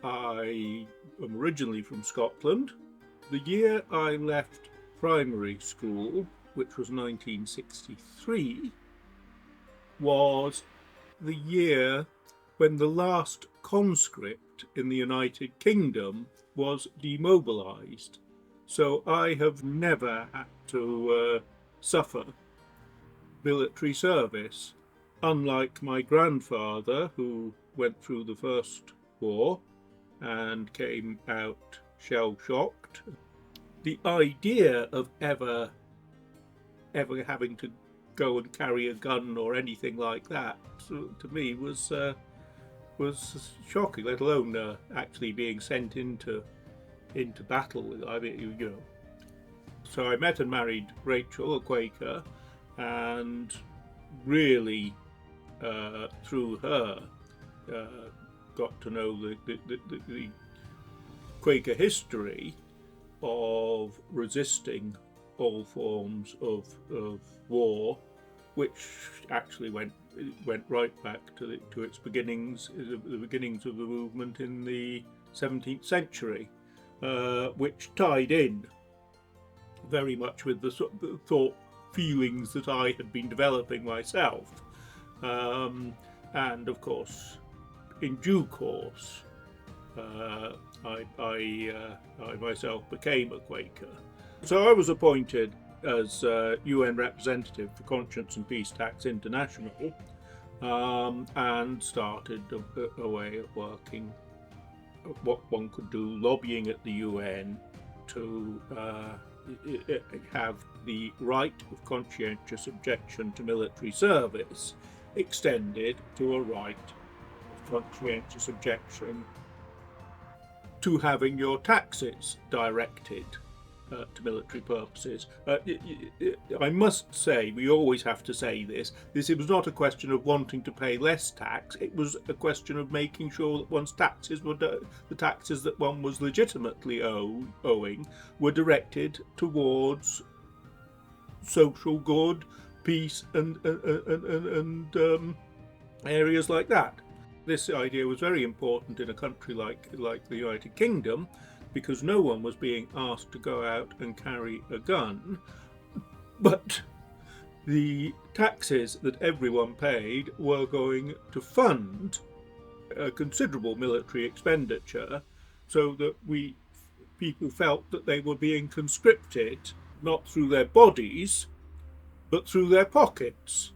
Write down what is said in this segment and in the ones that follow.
I am originally from Scotland. The year I left primary school, which was 1963, was the year when the last conscript in the United Kingdom was demobilised. So I have never had to suffer military service, unlike my grandfather, who went through the First War and came out shell-shocked. The idea of ever having to go and carry a gun or anything like that, to me, was shocking. Let alone actually being sent into battle. I mean, you know. So I met and married Rachel, a Quaker, and really through her got to know the Quaker history of resisting all forms of war, which actually went right back to its beginnings, the beginnings of the movement in the 17th century, which tied in very much with the sort of thought feelings that I had been developing myself, and of course, in due course, I myself became a Quaker. So I was appointed as UN representative for Conscience and Peace Tax International, and started a way of working, what one could do, lobbying at the UN to have the right of conscientious objection to military service extended to a right of conscientious objection to having your taxes directed to military purposes. I must say, we always have to say this, it was not a question of wanting to pay less tax, it was a question of making sure that one's taxes were, the taxes that one was legitimately owing were directed towards social good, peace, and areas like that. This idea was very important in a country like the United Kingdom, because no one was being asked to go out and carry a gun, but the taxes that everyone paid were going to fund a considerable military expenditure, so that people felt that they were being conscripted not through their bodies but through their pockets.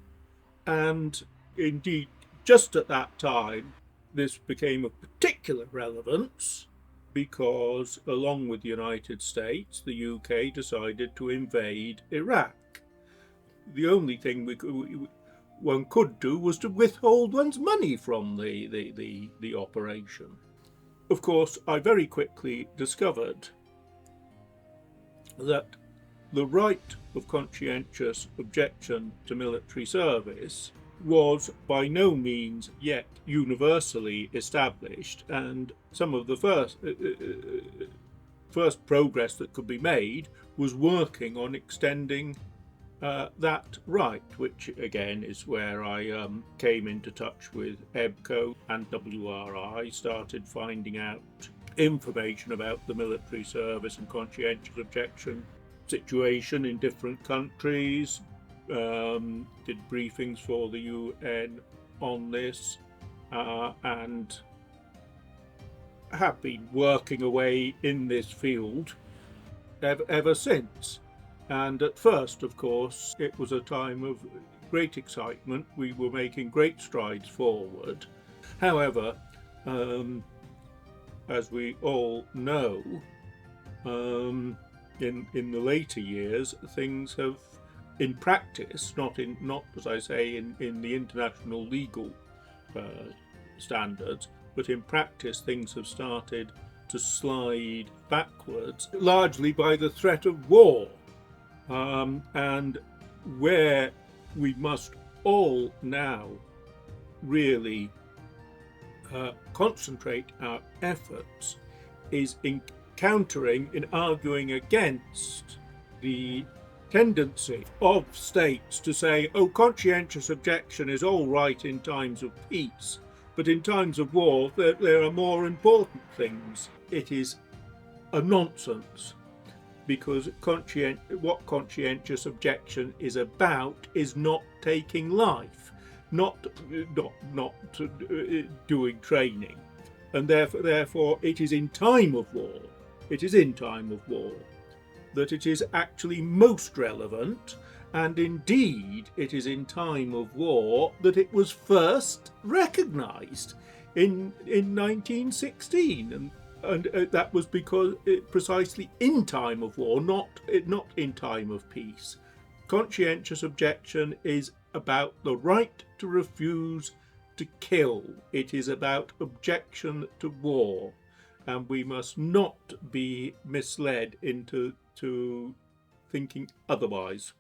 And indeed, just at that time, this became of particular relevance because, along with the United States, the UK decided to invade Iraq. The only thing one could do was to withhold one's money from the operation. Of course, I very quickly discovered that the right of conscientious objection to military service was by no means yet universally established, and some of the first progress that could be made was working on extending that right, which again is where I came into touch with EBCO and WRI, started finding out information about the military service and conscientious objection situation in different countries, did briefings for the UN on this, and have been working away in this field ever since. And at first, of course, it was a time of great excitement. We were making great strides forward. However, as we all know, in the later years, things have, in practice, not as I say in the international legal standards, but in practice, things have started to slide backwards, largely by the threat of war. And where we must all now really concentrate our efforts is in countering, in arguing against the tendency of states to say, oh, conscientious objection is all right in times of peace, But in times of war, there are more important things. It is a nonsense, because what conscientious objection is about is not taking life, not doing training, and therefore it is in time of war. It is in time of war that it is actually most relevant, and indeed it is in time of war that it was first recognised in 1916, and that was because precisely in time of war, not in time of peace. Conscientious objection is about the right to refuse to kill. It is about objection to war, and we must not be misled into thinking otherwise.